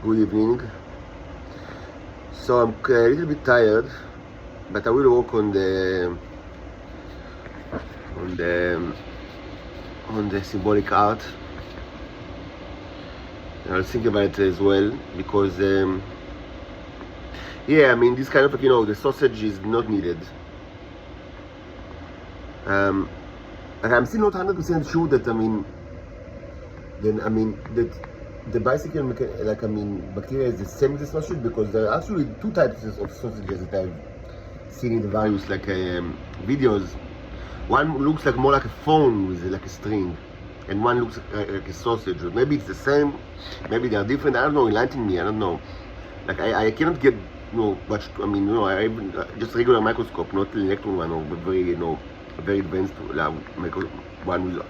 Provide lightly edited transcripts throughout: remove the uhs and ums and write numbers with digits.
Good evening. So I'm a little bit tired, but I will work on the on the symbolic art. I'll think about it as well because yeah, I mean this kind of the sausage is not needed. Like I'm still not 100% sure that that the bicycle bacteria is the same as the sausage, because there are actually two types of sausages that I've seen in the various videos. One looks like more like a phone with like a string, and one looks like a sausage. Maybe it's the same, maybe they are different. I don't know. Enlighten me. I don't know. Like I cannot get much. I just regular microscope, not electron one or very advanced one with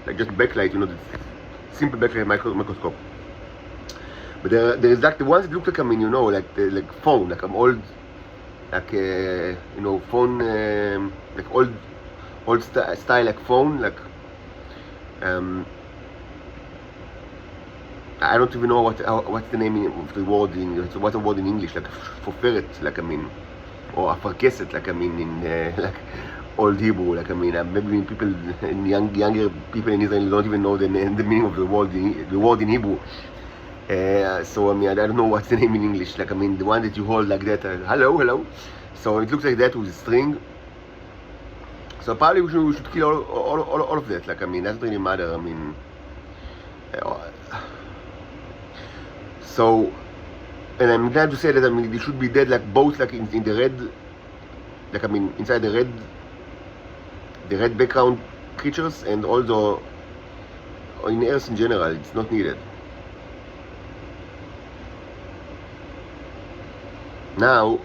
like just backlight. The simple backlight microscope. But there is like the ones that look like like phone, like old, like phone, like old style like phone, like I don't even know what's the name of the word what's the word in English, like for ferret, or afarkeset, in like old Hebrew, maybe people younger people in Israel don't even know the meaning of the word in Hebrew. So I don't know what's the name in English, the one that you hold like that, hello. So it looks like that with a string. So probably we should kill all of that. Doesn't really matter. So, and I'm glad to say that they should be dead, both in the red, inside the red background creatures, and also in Earth in general. It's not needed. Now,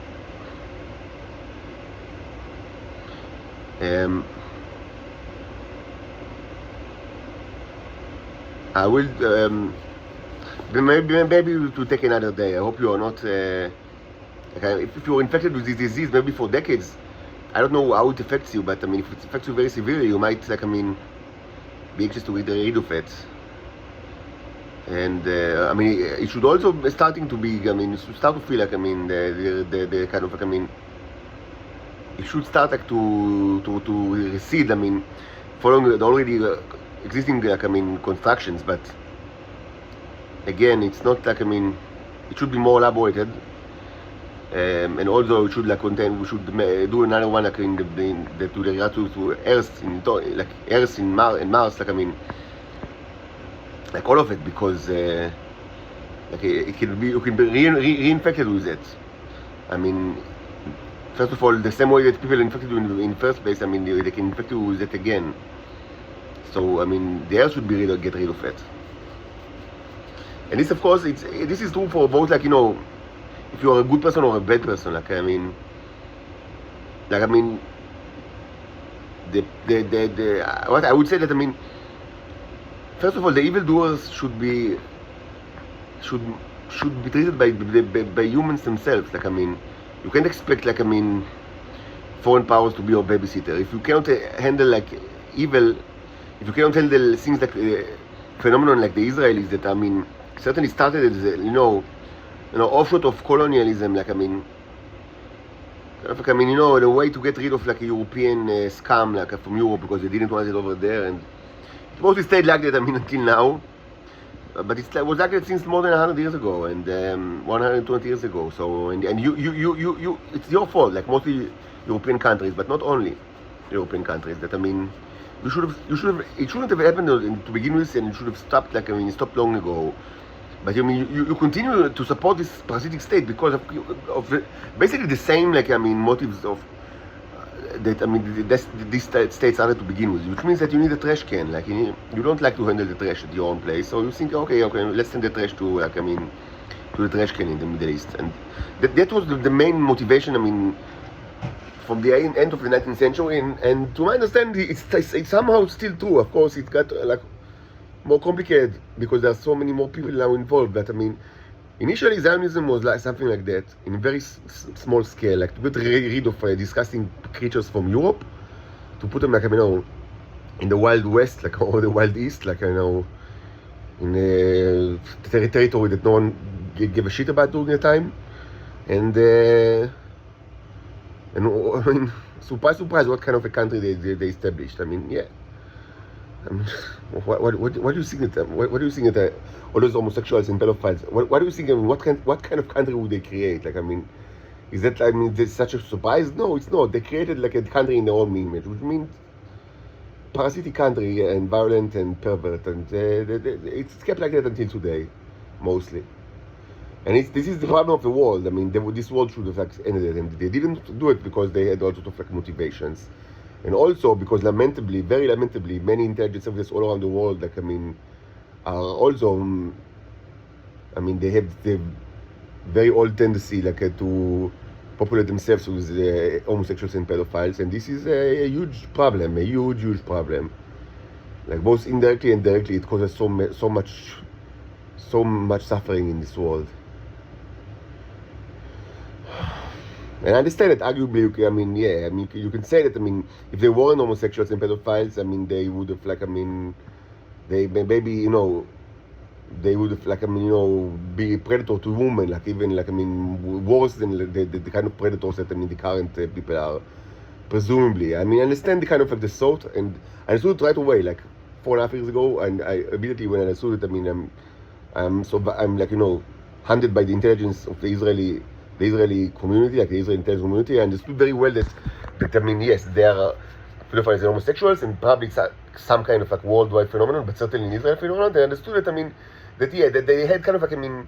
I will maybe to take another day. I hope you are not if you're infected with this disease, maybe for decades. I don't know how it affects you, but if it affects you very severely, you might be anxious to get rid of it. And it should also be starting to be. You should start to feel the kind of it should start to recede. Following the already existing constructions, but again, it's not it should be more elaborated. And also it should contain. We should do another one to regard to Earth Earth and Mars. Like all of it, because it can be, you can be reinfected with it. First of all, the same way that people infected you in the first place, they can infect you with it again. So the Earth should be get rid of it. And this, of course, this is true for both if you are a good person or a bad person. What I would say that first of all, the evildoers should be treated by humans themselves. You can't expect foreign powers to be your babysitter. If you cannot handle evil, if you cannot handle things like phenomenon like the Israelis that certainly started as an offshoot of colonialism. The way to get rid of a European scum from Europe, because they didn't want it over there, and it mostly stayed like that until now. But it was like that since more than 100 years ago, and 120 years ago. So and you it's your fault, mostly European countries, but not only European countries. That it shouldn't have happened to begin with, and it should have stopped. Stopped long ago. But you continue to support this parasitic state because of basically the same motives of that these states started to begin with, which means that you need a trash can. You don't like to handle the trash at your own place, so you think, okay, let's send the trash to to the trash can in the Middle East. And that was the main motivation. From the end of the 19th century, and to my understanding, it's somehow still true. Of course, it got more complicated because there are so many more people now involved. But initially Zionism was something like that, in a very small scale, to get rid of disgusting creatures from Europe, to put them in the Wild West, or the Wild East, in a territory that no one give a shit about during the time. And I mean, surprise, what kind of a country they established. I mean, yeah. I mean, what do you think that what do you think that all those homosexuals and pedophiles? What do you think? I mean, what kind of country would they create? Like, I mean, is that, I mean, there's such a surprise? No, it's not. They created like a country in their own image, which means parasitic country and violent and pervert, and it's kept like that until today, mostly. And this is the problem of the world. I mean, this world should have like ended, and they didn't do it because they had all sorts of like motivations, and also because lamentably, very lamentably, many intelligence services all around the world, like, I mean, are also, I mean, they have the very old tendency like to populate themselves with homosexuals and pedophiles, and this is a huge problem, a huge problem. Like, both indirectly and directly, it causes so much suffering in this world. And I understand that arguably, I mean, yeah, I mean, you can say that, I mean, if they weren't homosexuals and pedophiles, I mean, they would have, like, I mean, they maybe, you know, they would have, like, I mean, you know, be a predator to women, like, even, like, I mean, worse than the kind of predators that, I mean, the current people are, presumably. I mean, I understand the kind of, like, the thought, and I understood it right away, like, 4.5 years ago, and I immediately, when I understood it, I mean, I'm like, you know, hunted by the intelligence of the Israeli community, like the Israeli intelligence community. I understood very well that I mean, yes, there are pedophiles and homosexuals, and probably it's some kind of like worldwide phenomenon, but certainly in Israel phenomenon. They understood that, I mean, that they had kind of like, I mean,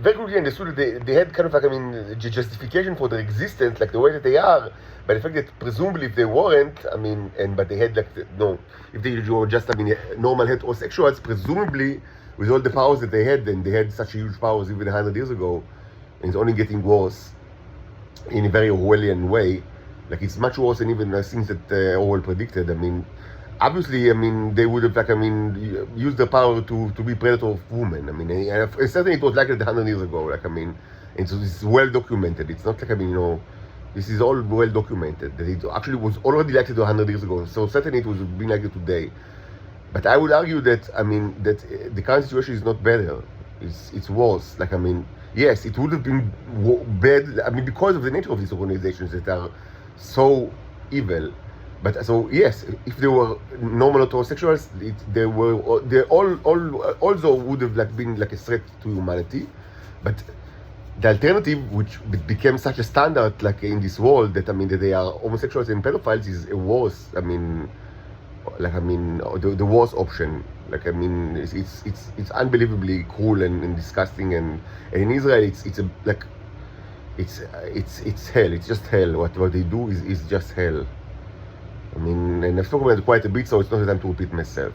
very quickly understood that they had kind of like, I mean, justification for their existence, like the way that they are, by the fact that presumably if they weren't, I mean, but they had like, no, if they were just, I mean, normal heterosexuals, presumably with all the powers that they had, and they had such huge powers even 100 years ago, and it's only getting worse in a very Orwellian way. Like, it's much worse than even the things that Orwell predicted. I mean, obviously, I mean, they would have, like, I mean, used the power to be predator of women. I mean, and certainly it was like that 100 years ago. Like, I mean, and so it's well documented. It's not like, I mean, you know, this is all well documented, that it actually was already like it 100 years ago. So certainly it was being like it today. But I would argue that, I mean, that the current situation is not better. It's worse. Like, I mean, yes, it would have been bad, I mean, because of the nature of these organizations that are so evil. But so, yes, if they were normal heterosexuals, they also would have like been like a threat to humanity. But the alternative, which became such a standard like in this world, that, I mean, that they are homosexuals and pedophiles, is a worse, I mean, like, I mean, the worst option. Like, I mean, it's unbelievably cruel and disgusting, and in Israel it's a, like, it's hell. It's just hell. What they do is just hell. I mean, and I've talked about it quite a bit, so it's not the time to repeat myself.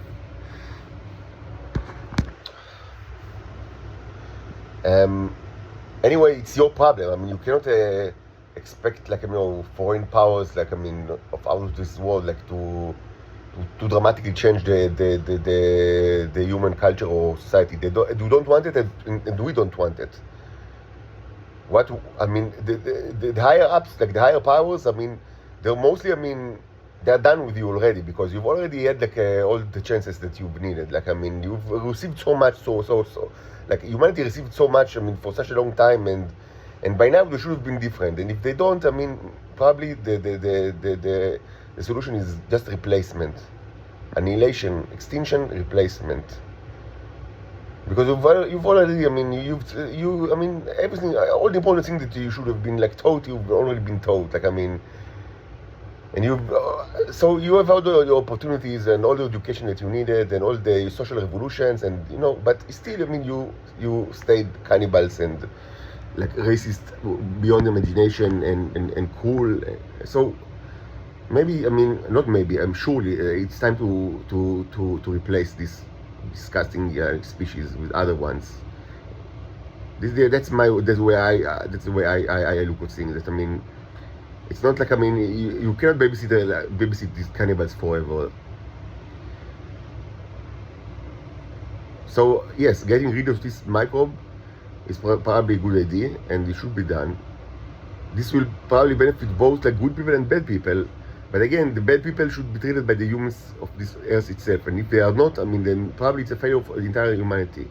Anyway, it's your problem. I mean, you cannot expect, like, you know, foreign powers, like, I mean, of out of this world, like, to dramatically change the human culture or society. They don't want it, and we don't want it. What, I mean, the higher ups, like the higher powers, I mean, they're mostly, I mean, they're done with you already, because you've already had like all the chances that you've needed. Like, I mean, you've received so much, so like, humanity received so much, I mean, for such a long time, and by now they should have been different. And if they don't, I mean, probably the solution is just replacement, annihilation, extinction, replacement. Because you've already, I mean, I mean, everything, all the important things that you should have been like taught, you've already been taught. Like, I mean, and so you have all the opportunities and all the education that you needed and all the social revolutions, and, you know, but still, I mean, you stayed cannibals and like racist beyond imagination and cruel. So maybe, I mean, not maybe, I'm surely it's time to replace this disgusting species with other ones. That's the way I look at things. That, I mean, it's not like, I mean, you cannot babysit these cannibals forever. So yes, getting rid of this microbe is probably a good idea, and it should be done. This will probably benefit both like good people and bad people. But again, the bad people should be treated by the humans of this earth itself. And if they are not, I mean, then probably it's a failure for the entire humanity.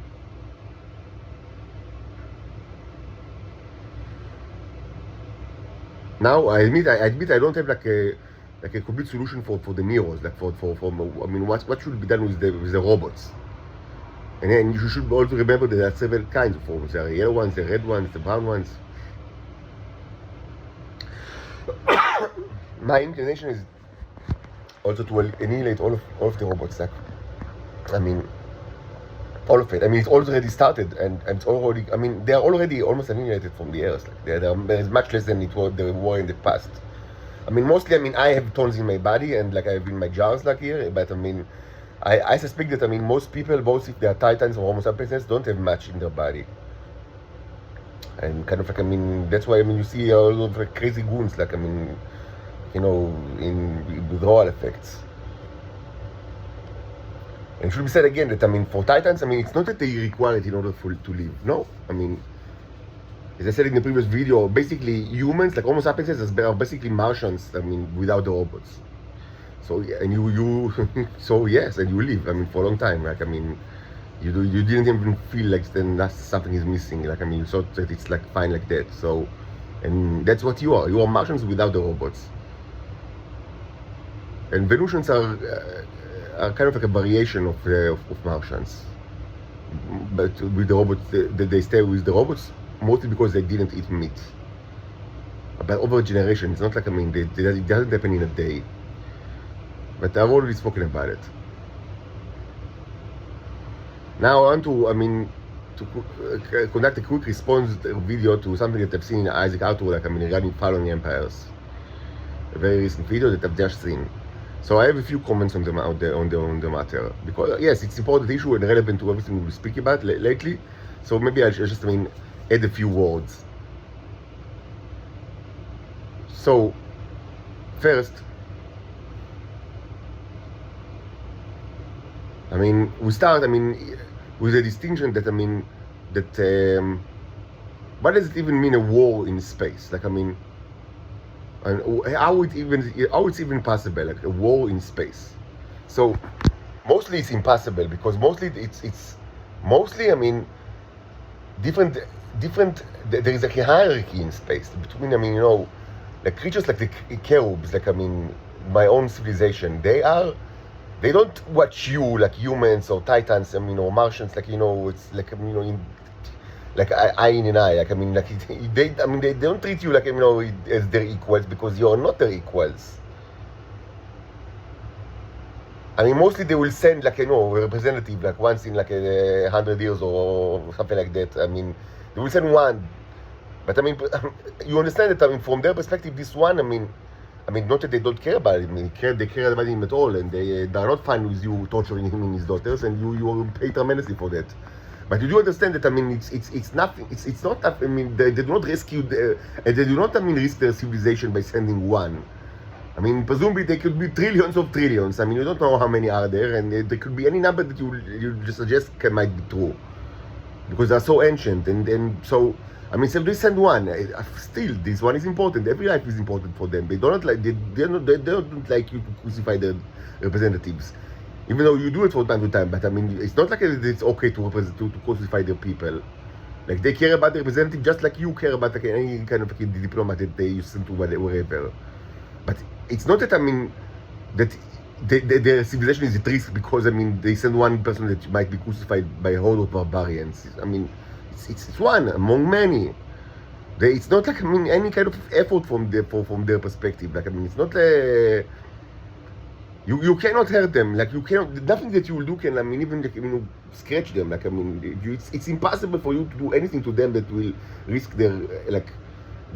Now I admit I don't have like a complete solution for the Neros, like for I mean what should be done with the robots. And then you should also remember that there are several kinds of robots. There are yellow ones, the red ones, the brown ones. My inclination is also to annihilate all of the robots. Like, I mean, all of it. I mean, it's already started, and it's already. I mean, they are already almost annihilated from the earth. Like, there is much less than there were in the past. I mean, mostly. I mean, I have tons in my body, and like I have in my jars, like here. But I mean, I suspect that, I mean, most people, both if they are Titans or Homo sapiens, don't have much in their body. And kind of like, I mean, that's why, I mean, you see all of the crazy goons, like, I mean, you know, in withdrawal effects. And it should be said again that, I mean, for Titans, I mean, it's not that they require it in order to live. No. I mean, as I said in the previous video, basically humans, like Homo sapiens, are basically Martians, I mean, without the robots. So, and you so yes, and you live, I mean, for a long time. Like, I mean, you didn't even feel like then that something is missing. Like, I mean, you thought that it's like fine like that. So, and that's what you are. You are Martians without the robots. And Venusians are kind of like a variation of Martians. But with the robots, they stay with the robots mostly because they didn't eat meat. But over a generation, it's not like, I mean, it doesn't happen in a day. But I've already spoken about it. Now I want to, I mean, to conduct a quick response video to something that I've seen in Isaac Arthur, like, I mean, regarding Following Empires. A very recent video that I've just seen. So I have a few comments on the matter, because yes, it's an important issue and relevant to everything we speak about lately. So maybe I'll just, I mean, add a few words. So first, I mean, we start, I mean, with a distinction that, I mean, that what does it even mean, a war in space? Like, I mean, and how it's even possible, like a war in space? So mostly it's impossible, because mostly it's mostly, I mean, different. There is like a hierarchy in space between, I mean, you know, like creatures like the cherubs, like, I mean, my own civilization. They don't watch you like humans or Titans, I mean, or Martians, like, you know, it's like, you know, like eye in an eye, like, I mean, like they don't treat you like, you know, as their equals, because you are not their equals. I mean, mostly they will send, like, you know, a representative, like once in like 100 years or something like that. I mean, they will send one, but I mean, you understand that, I mean, from their perspective, this one, I mean, not that they don't care about him. They care about him at all, and they are not fine with you torturing him and his daughters, and you pay tremendously for that. But you do understand that, I mean, it's nothing. It's not. I mean, they do not rescue and they do not, I mean, risk their civilization by sending one. I mean, presumably there could be trillions of trillions. I mean, you don't know how many are there, and there could be any number that you just suggest might be true, because they're so ancient, and so. I mean, so they send one. Still, this one is important. Every life is important for them. They don't like they don't like you to crucify their representatives, even though you do it from time to time. But I mean, it's not like it's okay to crucify their people. Like, they care about the representative just like you care about, like, any kind of, like, diplomat that they send to wherever. But it's not that, I mean, that their civilization is at risk because, I mean, they send one person that might be crucified by a horde of barbarians. I mean, it's one among many. It's not like, I mean, any kind of effort from their perspective. Like, I mean, it's not you cannot hurt them. Like, you cannot, nothing that you will do can, I mean, even, like, you know, scratch them. Like, I mean, it's impossible for you to do anything to them that will risk their, like,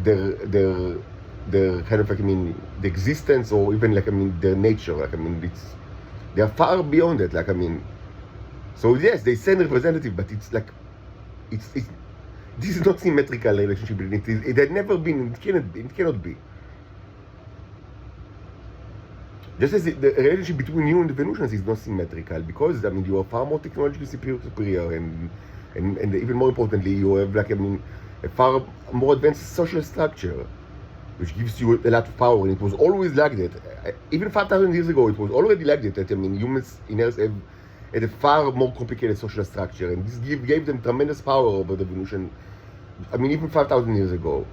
their kind of, like, I mean, the existence, or even, like, I mean, their nature. Like, I mean, they are far beyond that. Like, I mean, so yes, they send a representative, but it's like, this is not symmetrical relationship. It had never been. It cannot be. Just as the relationship between you and the Venusians is not symmetrical, because, I mean, you are far more technologically superior, and even more importantly, you have, like, I mean, a far more advanced social structure, which gives you a lot of power. And it was always like that. Even 5,000 years ago, it was already like that. I mean, humans in Earth had a far more complicated social structure, and this gave them tremendous power over the Venusian. I mean, even 5,000 years ago.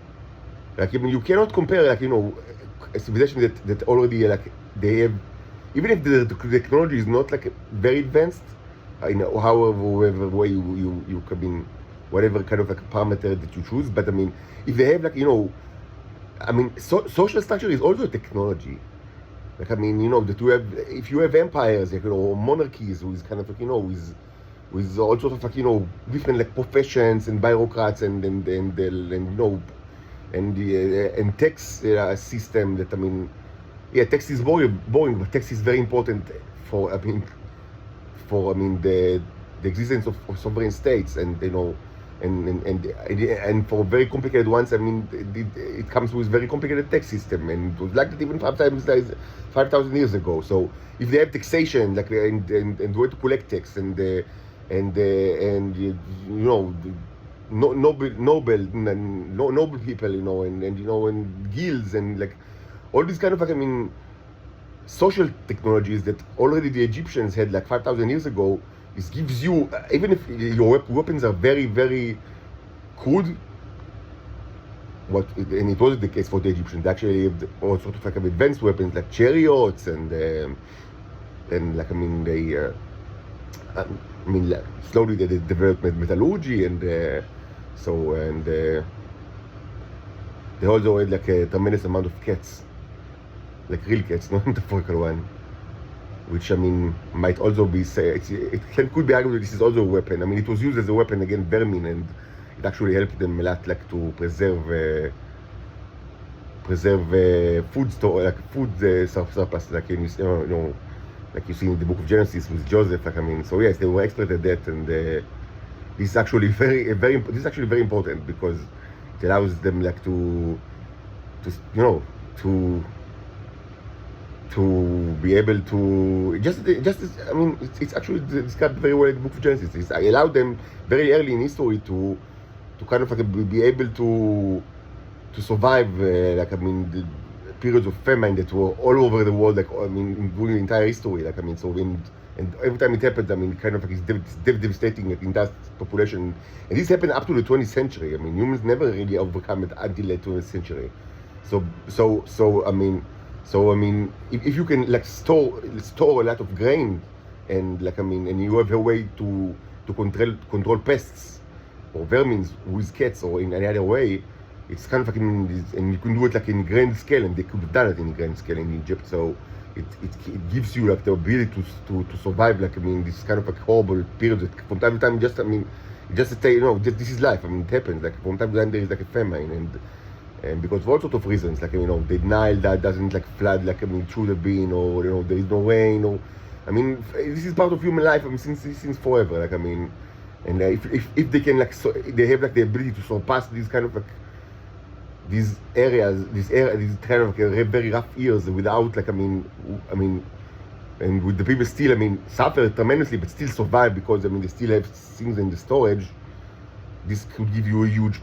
Like, I mean, you cannot compare, like, you know, a civilization that already, like, they have, even if the technology is not, like, very advanced, in however way you can be, whatever kind of, like, parameter that you choose, but, I mean, if they have, like, you know, I mean, social structure is also a technology. Like, I mean, you know, that you have, if you have empires, like, you know, monarchies, with kind of, like, you know, with all sorts of, like, you know, different, like, professions and bureaucrats and you know, and tax system that, I mean, yeah, tax is boring, but tax is very important for, I mean, the existence of sovereign states, and, you know, and for very complicated ones, I mean, it comes with very complicated tax system, and it was like that even 5,000 years ago. So if they have taxation, like, and way to collect tax, and you know, noble people, you know, and you know, and guilds, and, like, all these kind of, like, I mean, social technologies that already the Egyptians had, like, 5,000 years ago. This gives you, even if your weapons are very, very crude, and it wasn't the case for the Egyptians. They actually have all sorts of, like, advanced weapons, like chariots, and like, I mean, like, slowly they developed metallurgy, and they also had, like, a tremendous amount of cats, like real cats, not metaphorical one. Which, I mean, might also be could be argued that this is also a weapon. I mean, it was used as a weapon against vermin, and it actually helped them a lot, like, to preserve food surplus, like, you know, like you see in the book of Genesis with Joseph. Like, I mean, so yes, they were expert at that, and this is actually very important, because it allows them, like, to you know, to be able to I mean, it's actually described very well in the book of Genesis. I allowed them very early in history to kind of, like, be able to survive, like, I mean, the periods of famine that were all over the world, like, I mean, during the entire history. Like, I mean, so and every time it happened, I mean, kind of, like, it's devastating, like, in that population. And this happened up to the 20th century. I mean, humans never really overcome it until the 20th century. So I mean, if you can, like, store a lot of grain, and, like, I mean, and you have a way to control pests or vermin with cats or in any other way, it's kind of, like, and you can do it, like, in grand scale, and they could have done it in grand scale in Egypt. So it gives you, like, the ability to survive, like, I mean, this kind of, like, horrible period that from time to time, just, I mean, just to say, you know, this is life. I mean, it happens, like, from time to time there is, like, a famine, and because of all sorts of reasons, like, you know, the Nile that doesn't, like, flood, like, I mean, it should have been, or, you know, there is no rain, or, I mean, this is part of human life, I mean, since forever, like, I mean, and if they can, like, they have, like, the ability to surpass these kind of, like, these areas, these kind of, like, very rough years without, like, I mean, and with the people still, I mean, suffer tremendously, but still survive, because, I mean, they still have things in the storage. This could give you a huge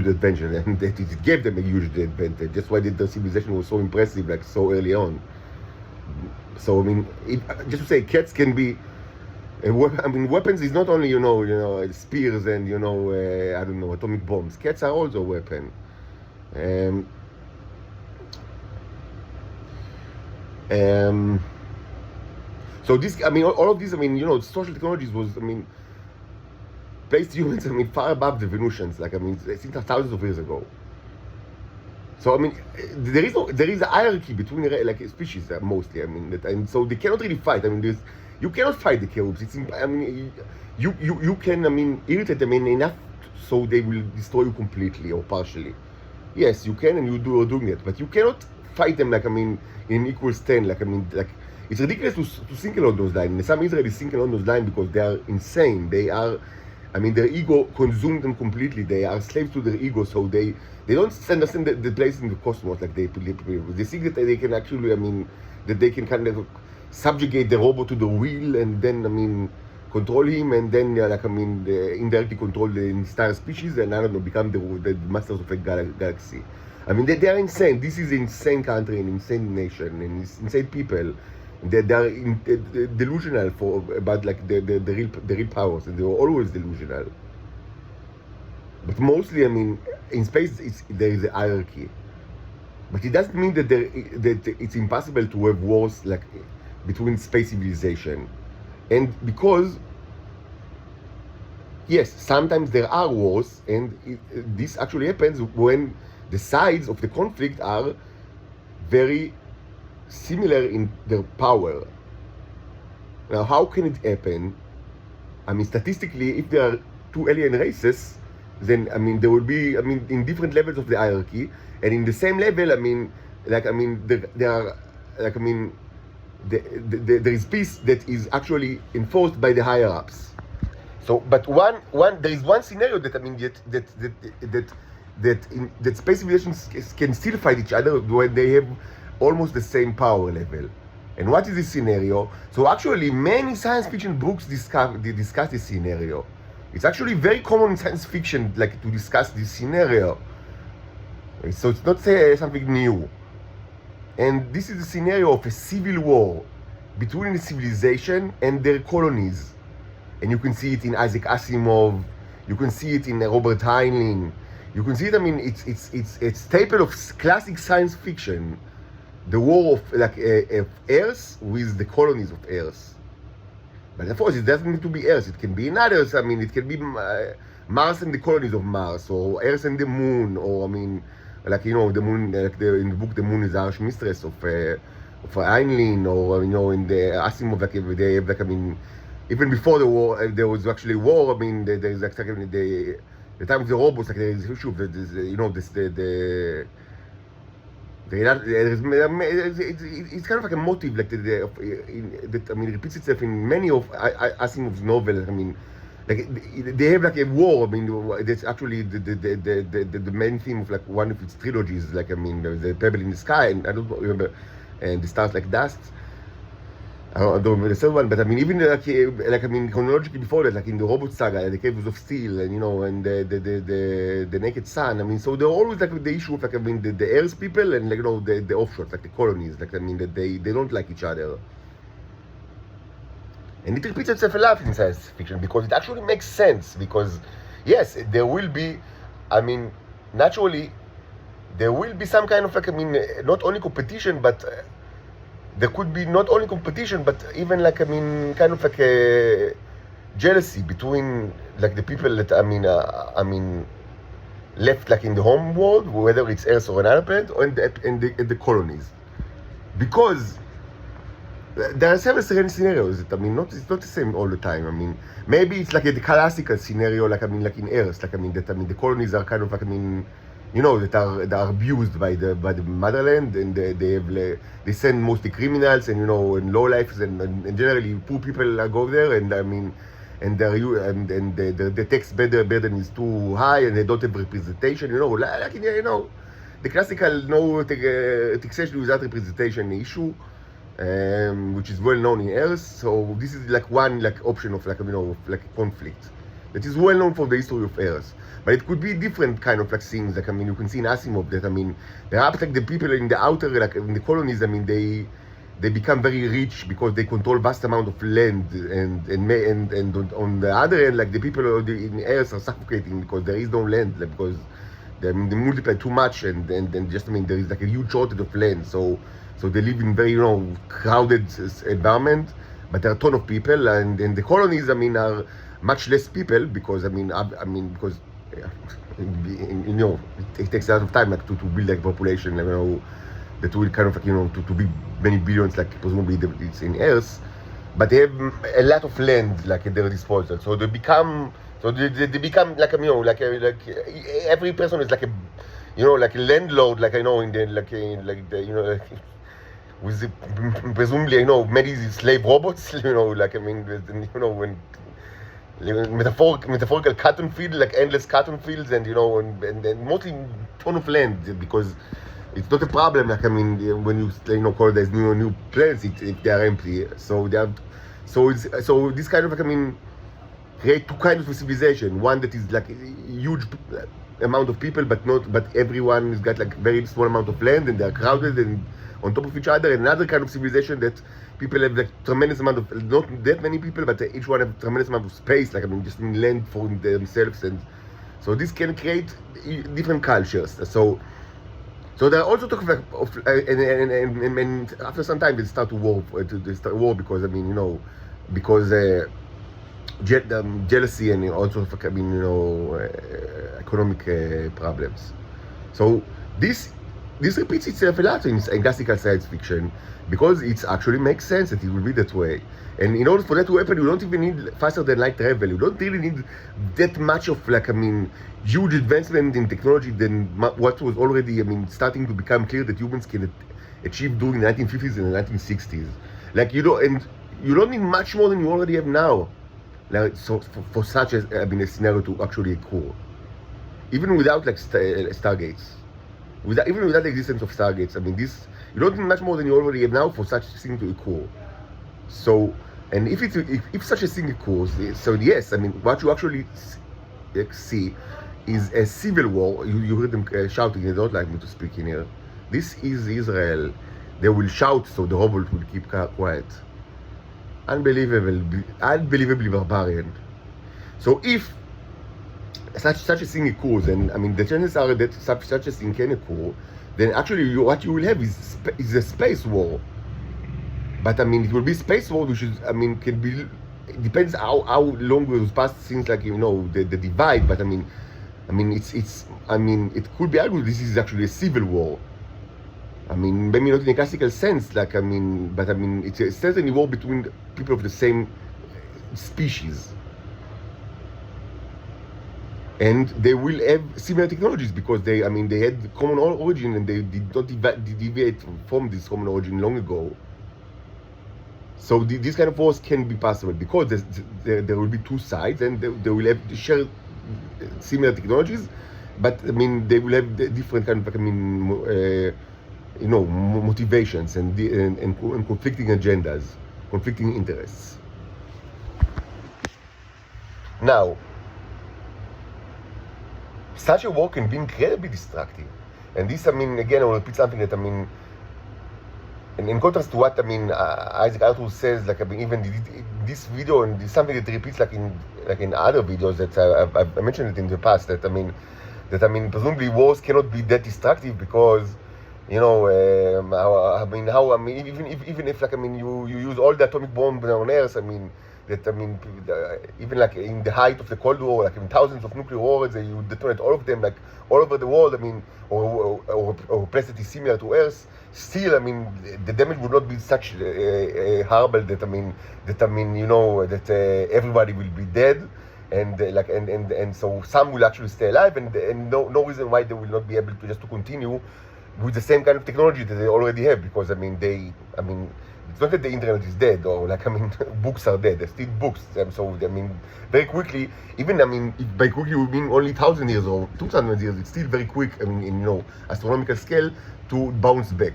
advantage, and it gave them a huge advantage. That's why the civilization was so impressive, like, so early on. So, I mean, just to say, cats can be, I mean, weapons is not only, you know, spears and, you know, I don't know, atomic bombs. Cats are also a weapon. So this, I mean, all of these, I mean, you know, social technologies was, I mean, placed humans, I mean, far above the Venusians, like, I mean, since thousands of years ago. So, I mean, there is a hierarchy between, like, species, mostly, I mean, and so they cannot really fight. I mean, you cannot fight the cherubs. I mean, you can, I mean, irritate them enough so they will destroy you completely or partially. Yes, you can, and you are doing it, but you cannot fight them, like, I mean, in an equal stand. Like, I mean, like, it's ridiculous to think along those lines. Some Israelis think along those lines because they are insane. They are, I mean, their ego consumed them completely. They are slaves to their ego, so they don't understand the place in the cosmos like they think that they can actually, I mean, that they can kind of subjugate the robot to the wheel, and then, I mean, control him, and then, like, I mean, indirectly control the entire species, and, I don't know, become the masters of a galaxy. I mean, they are insane. This is an insane country, an insane nation, and insane people. They are delusional about, like, the real powers, and they were always delusional. But mostly, I mean, in space, there is a hierarchy. But it doesn't mean that it's impossible to have wars like between space civilization. And because, yes, sometimes there are wars, and this actually happens when the sides of the conflict are very similar in their power. Now, how can it happen? I mean, statistically, if there are two alien races, then, I mean, there will be, I mean, in different levels of the hierarchy, and in the same level, I mean, like, I mean, there are, like, I mean, there is peace that is actually enforced by the higher ups. So, but there is one scenario that, I mean, that space civilizations can still fight each other when they have almost the same power level. And what is this scenario? So actually, many science fiction books discuss this scenario. It's actually very common in science fiction, like, to discuss this scenario. So it's not something new. And this is the scenario of a civil war between the civilization and their colonies. And you can see it in Isaac Asimov. You can see it in Robert Heinlein. You can see it. I mean, it's a staple of classic science fiction. The war of Earth with the colonies of Earth. But of course, it doesn't need to be Earth. It can be in others. I mean, it can be Mars and the colonies of Mars, or Earth and the Moon, or, I mean, like, you know, the Moon. Like in the book, the Moon is the harsh mistress of Heinlein, or, you know, in the Asimov, like, they have, like, I mean, even before the war, there was actually war. I mean, there is like the time of the robots, like, there is issue of you know, it's kind of like a motive, like that, I mean, repeats itself in many of Asimov's novels. I mean, like, they have like a war. I mean, that's actually the main theme of like one of its trilogies. Like, I mean, the Pebble in the Sky, and I don't remember, and the Stars Like Dust. I don't remember the third one, but I mean, even like I mean, chronologically before that, like in the Robot Saga, the Caves of Steel, and, you know, and the Naked Sun. I mean, so they're always like the issue of, like, I mean, the Earth people and, like, you know, the offshores, like the colonies, like, I mean, that they don't like each other. And it repeats itself a lot in science fiction because it actually makes sense. Because yes, there will be, I mean, naturally, there will be some kind of, like, I mean, not only competition, but there could be not only competition, but even, like, I mean, kind of like a jealousy between, like, the people that, I mean, left, like, in the home world, whether it's Earth or another planet, or in the colonies. Because there are several scenarios that, I mean, it's not the same all the time. I mean, maybe it's like the classical scenario, like, I mean, like in Earth, like, I mean, that, I mean, the colonies are kind of, like, I mean, you know, that are abused by the motherland, and they send mostly criminals, and, you know, and low lives, and generally poor people go there, and, I mean, and the tax burden is too high, and they don't have representation, you know, like, you know, the classical no taxation without representation issue, which is well known in Earth. So this is like one, like, option of, like, you know, like conflict that is well known for the history of Earth. But it could be different kind of, like, things. Like, I mean, you can see in Asimov that, I mean, perhaps, like, the people in the outer, like, in the colonies, I mean, they become very rich because they control vast amount of land, and on the other end, like, the people in Earth are suffocating because there is no land, like, because they multiply too much, and just, I mean, there is like a huge shortage of land, so they live in very, you know, crowded environment, but there are a ton of people, and the colonies, I mean, are much less people because, I mean, because, you know, it takes a lot of time, like, to build, like, population, like, you know, that will kind of, like, you know, to be many billions, like, presumably it's in Earth, but they have a lot of land, like, at their disposal, so they become like, you know, like every person is like a, you know, like a landlord, like, I know, in the, like the, you know, like, with the, presumably, you know, many slave robots, you know, like, I mean, you know, when metaphorical cotton field, like endless cotton fields, and, you know, and mostly ton of land, because it's not a problem, like, I mean, when you know, call there's new planets, if they are empty, so this kind of, like, I mean, create two kinds of civilization. One that is like a huge amount of people, but everyone has got like very small amount of land, and they're crowded and on top of each other. And another kind of civilization that people have like tremendous amount of, not that many people, but each one have tremendous amount of space, like, I mean, just in land for themselves, and So this can create different cultures. So there are also talk of and after some time they start to war because because jealousy and also economic problems. So this repeats itself a lot in classical science fiction because it actually makes sense that it will be that way. And in order for that to happen, you don't even need faster than light travel. You don't really need that much of huge advancement in technology than what was already starting to become clear that humans can achieve during the 1950s and the 1960s. And you don't need much more than you already have now. So for such a scenario to actually occur, even without stargates, even without the existence of stargates, you don't need much more than you already have now for such a thing to occur. So, and if such a thing occurs, so yes, what you actually see is a civil war. You heard them shouting. They don't like me to speak in here. This is Israel. They will shout so the robot will keep quiet. Unbelievably barbarian. So if such a thing occurs, and the chances are that such a thing can occur, then actually what you will have is a space war. But it will be space war, which is can be, it depends how long will pass since the divide. But it could be argued this is actually a civil war. Maybe not in a classical sense, but it's certainly war between people of the same species. And they will have similar technologies because they had common origin and they did not deviate from this common origin long ago. So these kind of wars can be possible because there will be two sides and they will have share similar technologies, but they will have different kind of motivations and conflicting agendas, conflicting interests. Now, such a war can be incredibly destructive, and this again I will repeat something that in contrast to what Isaac Arthur says, even this video, and this is something that repeats in other videos that I've mentioned it in the past, that presumably wars cannot be that destructive because even if you use all the atomic bombs on Earth, even in the height of the Cold War, thousands of nuclear warheads, you detonate all of them all over the world, or a place that is similar to Earth, still, the damage would not be such horrible that that everybody will be dead, and so some will actually stay alive, and no reason why they will not be able to just to continue with the same kind of technology that they already have, because it's not that the internet is dead or books are dead. There's still books, so very quickly, even if by quickly we mean only 1,000 years or 2,000 years, it's still very quick in astronomical scale to bounce back.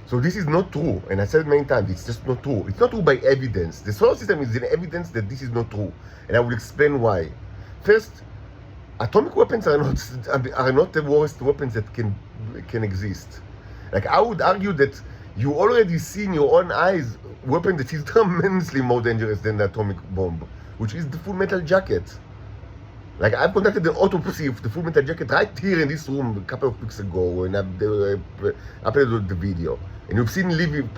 So this is not true, and I said many times, it's just not true. It's not true by evidence. The solar system is an evidence that this is not true, and I will explain why. First, atomic weapons are not the worst weapons that can exist. I would argue that you already see in your own eyes a weapon that is tremendously more dangerous than the atomic bomb, which is the Full Metal Jacket. I've conducted an autopsy of the Full Metal Jacket right here in this room a couple of weeks ago, and I uploaded the video. And you've seen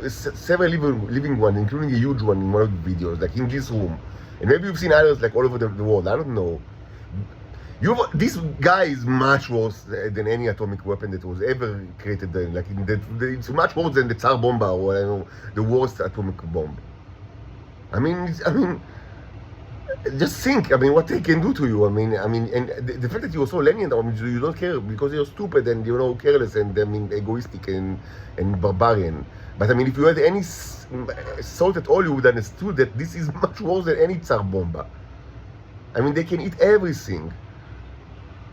several living ones, including a huge one in one of the videos, in this room. And maybe you've seen others all over the world. I don't know. This guy is much worse than any atomic weapon that was ever created. It's much worse than the Tsar Bomba or the worst atomic bomb. Just think. What they can do to you. And the fact that you're so lenient, you don't care because you're stupid and careless and egoistic and barbarian. But if you had any thought at all, you would understood that this is much worse than any Tsar Bomba. They can eat everything.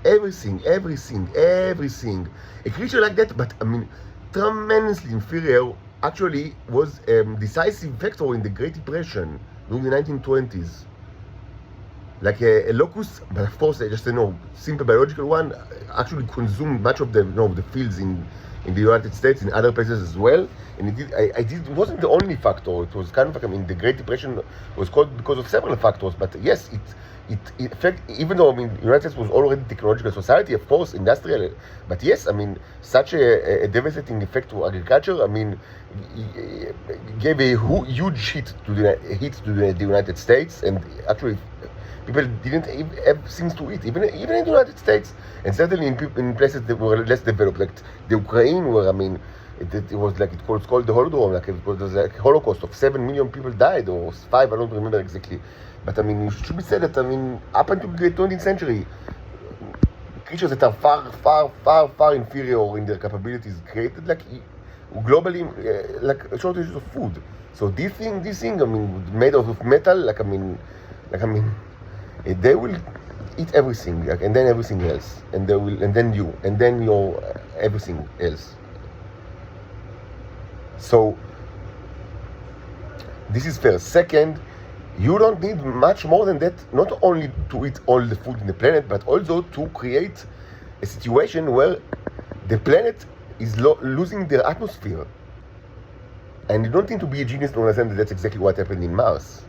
Everything. A creature like that, but tremendously inferior, actually was a decisive factor in the Great Depression during the 1920s. A locust, but of course, just simple biological one, actually consumed much of the the fields in the United States, in other places as well. And it wasn't the only factor. It was kind of the Great Depression was caused because of several factors. But yes, in fact, even though, I mean, United States was already technological society, of course, industrial, but yes, I mean, such a devastating effect to agriculture, I mean, gave a huge hit to the United States, and actually, people didn't have things to eat, even in the United States, and certainly in places that were less developed, like the Ukraine, where, I mean, it was like, it was called the Holodomor, like it was like a Holocaust of 7 million people died, or 5, I don't remember exactly. But I mean, it should be said that, I mean, up until the 20th century, creatures that are far inferior in their capabilities created like globally like shortages of food. So this thing, I mean, made out of metal, like I mean, they will eat everything, like, and then everything else, and they will, and then you, and then your everything else. So this is first. Second, you don't need much more than that, not only to eat all the food in the planet, but also to create a situation where the planet is losing their atmosphere. And you don't need to be a genius to understand that that's exactly what happened in Mars.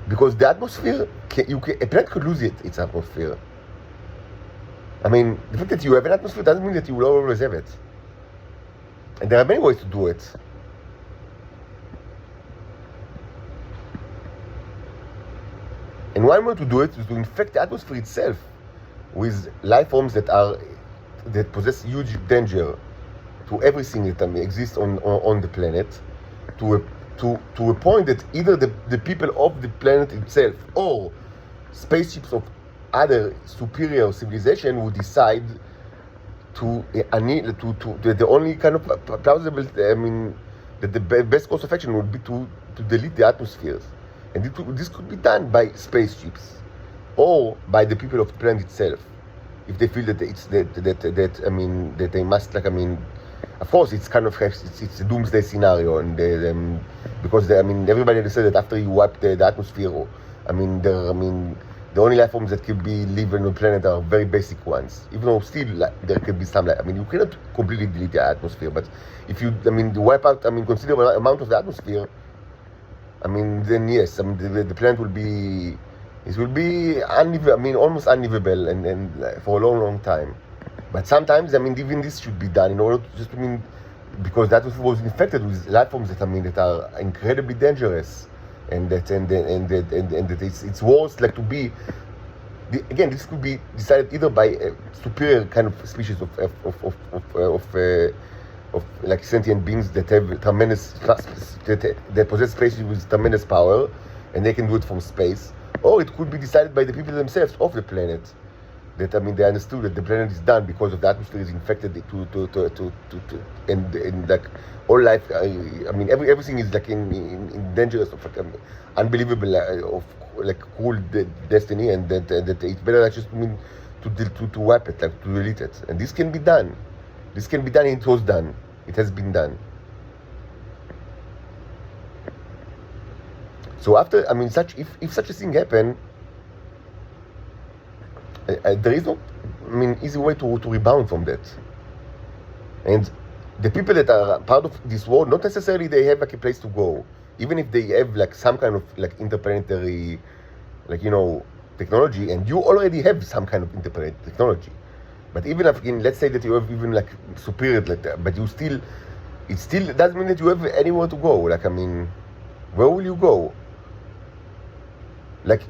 Because the atmosphere, a planet could lose its atmosphere. I mean, the fact that you have an atmosphere doesn't mean that you will always have it. And there are many ways to do it. And one way to do it is to infect the atmosphere itself with life forms that possess huge danger to everything that exists on the planet, to a point that either the people of the planet itself or spaceships of other superior civilization would decide the only kind of plausible, I mean, that the best course of action would be to delete the atmospheres. And this could be done by spaceships or by the people of the planet itself, if they feel that that they must, like, I mean, of course it's kind of it's a doomsday scenario, and because everybody understands that after you wipe the atmosphere, the only life forms that can be live on the planet are very basic ones. Even though still there can be some, you cannot completely delete the atmosphere, but if you wipe out considerable amount of the atmosphere, then yes, the planet will be, almost unlivable and for a long time. But sometimes, even this should be done in order to just, because that was infected with life forms that are incredibly dangerous, and that it's worse, like, to be. Again, this could be decided either by a superior kind of species of like sentient beings that have tremendous, that possess spaces with tremendous power, and they can do it from space, or it could be decided by the people themselves of the planet. That they understood that the planet is done because of the atmosphere is infected and like all life. Everything is like in dangerous of unbelievable of like cruel destiny, and that it's better just to wipe it, like to delete it. And this can be done. This can be done. And it was done. It has been done. So after if such a thing happened, there is no easy way to rebound from that. And the people that are part of this world, not necessarily they have like a place to go, even if they have like some kind of like interplanetary, like, technology, and you already have some kind of interplanetary technology. But even if, let's say that you have even like superior like that, but it still doesn't mean that you have anywhere to go. Like, where will you go? Like,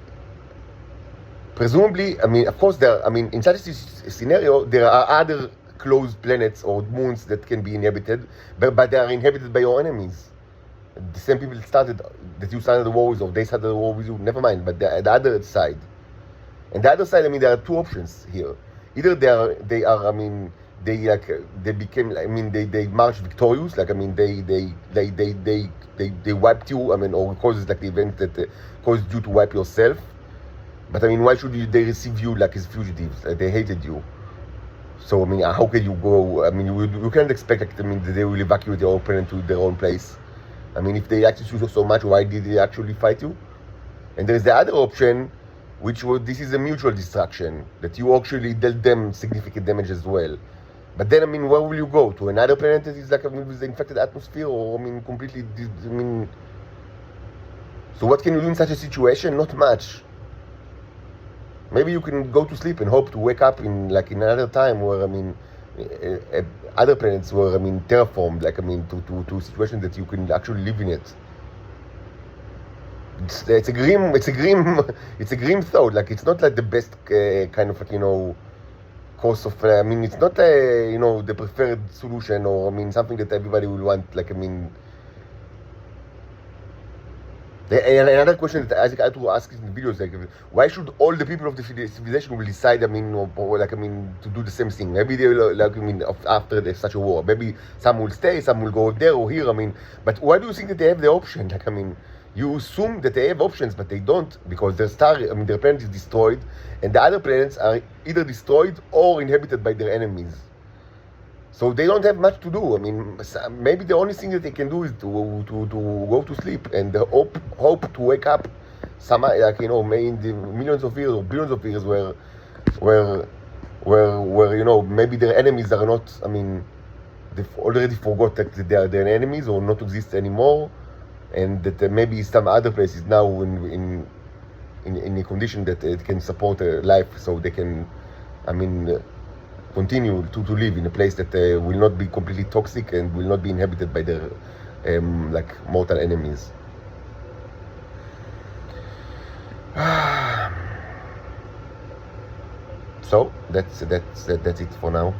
presumably, of course, in such a scenario, there are other closed planets or moons that can be inhabited, but they are inhabited by your enemies. The same people that you started the war with, or they started the war with you, never mind, but the other side. And the other side, there are two options here. Either they march victorious, like, they wiped you, or causes like the event that caused you to wipe yourself. But why should they receive you like as fugitives? They hated you. So how can you go? You can't expect that they will evacuate your opponent to their own place. If they actually you so much, why did they actually fight you? And there is the other option, this is a mutual destruction, that you actually dealt them significant damage as well. But then where will you go? To another planet that is like with the infected atmosphere, or completely? So what can you do in such a situation? Not much. Maybe you can go to sleep and hope to wake up in like in another time where other planets were terraformed, like to a situation that you can actually live in it. It's a grim it's a grim thought. Like it's not like the best kind of course of it's not the preferred solution, or something that everybody will want. Like another question that Isaac had to ask in the videos, like, why should all the people of the civilization will decide, to do the same thing? Maybe they will, after such a war, maybe some will stay, some will go there or here. But why do you think that they have the option? Like, you assume that they have options, but they don't, because their star, their planet is destroyed, and the other planets are either destroyed or inhabited by their enemies. So they don't have much to do. Maybe the only thing that they can do is to go to sleep and hope to wake up some, maybe in the millions of years or billions of years where maybe their enemies are not. They've already forgot that they are their enemies or not exist anymore, and that maybe some other place is now in a condition that it can support life, so they can, continue to live in a place that will not be completely toxic and will not be inhabited by their mortal enemies. So that's it for now.